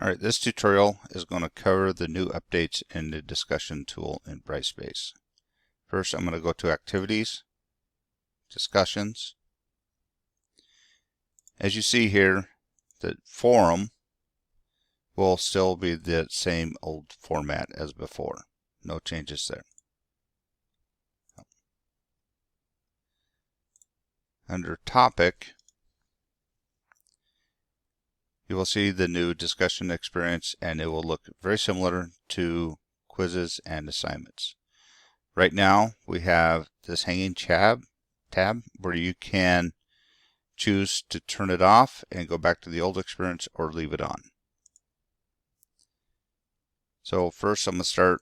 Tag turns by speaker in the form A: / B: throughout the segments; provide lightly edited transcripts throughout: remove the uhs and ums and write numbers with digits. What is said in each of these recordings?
A: Alright, this tutorial is going to cover the new updates in the discussion tool in Brightspace. First, I'm going to go to Activities, Discussions. As you see here, the forum will still be the same old format as before. No changes there. Under Topic, you will see the new discussion experience, and it will look very similar to quizzes and assignments. Right now we have this hanging tab where you can choose to turn it off and go back to the old experience or leave it on. So first I'm going to start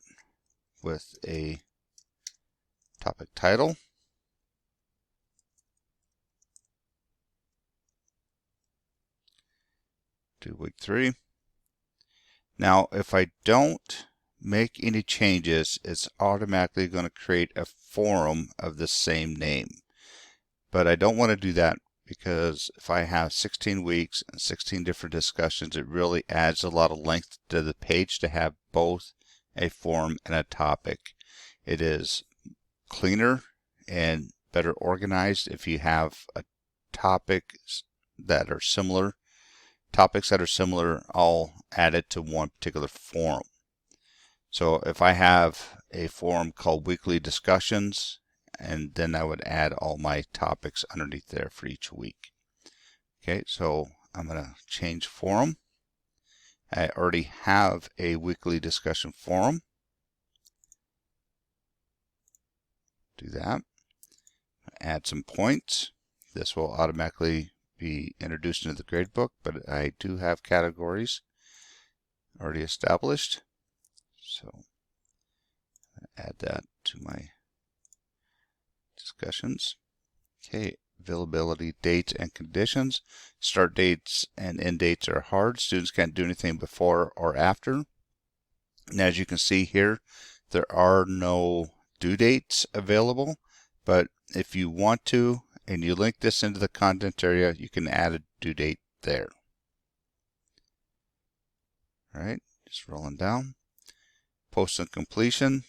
A: with a topic title. To week 3. Now if I don't make any changes, it's automatically going to create a forum of the same name. But I don't want to do that because if I have 16 weeks and 16 different discussions, it really adds a lot of length to the page to have both a forum and a topic. It is cleaner and better organized if you have a topics that are similar all added to one particular forum. So if I have a forum called Weekly Discussions, and then I would add all my topics underneath there for each week. Okay, so I'm going to change forum. I already have a weekly discussion forum. Do that. Add some points. This will automatically be introduced into the gradebook, but I do have categories already established. So add that to my discussions. Okay, availability, dates, and conditions. Start dates and end dates are hard. Students can't do anything before or after. And as you can see here, there are no due dates available, but if you want to and you link this into the content area, you can add a due date there. All right, just rolling down. Post and completion.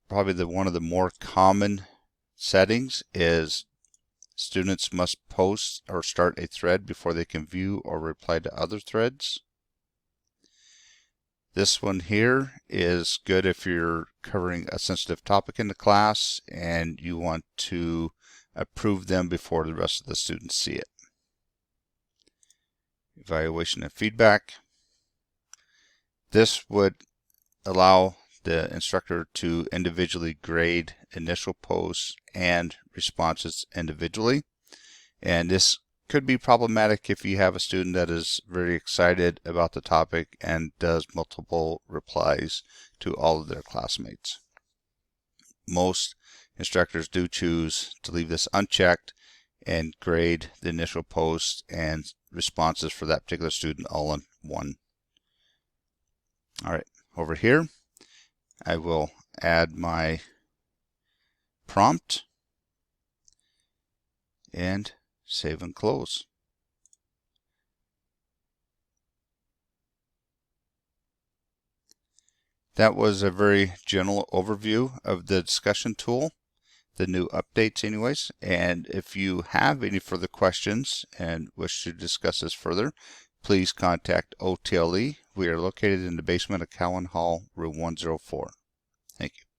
A: Probably one of the more common settings is students must post or start a thread before they can view or reply to other threads. This one here is good if you're covering a sensitive topic in the class and you want to approve them before the rest of the students see it. Evaluation and feedback. This would allow the instructor to individually grade initial posts and responses individually. And this could be problematic if you have a student that is very excited about the topic and does multiple replies to all of their classmates. Most instructors do choose to leave this unchecked and grade the initial posts and responses for that particular student all in one. All right, over here I will add my prompt and save and close. That was a very general overview of the discussion tool, the new updates anyways. And if you have any further questions and wish to discuss this further, please contact OTLE. We are located in the basement of Cowan Hall, room 104. Thank you.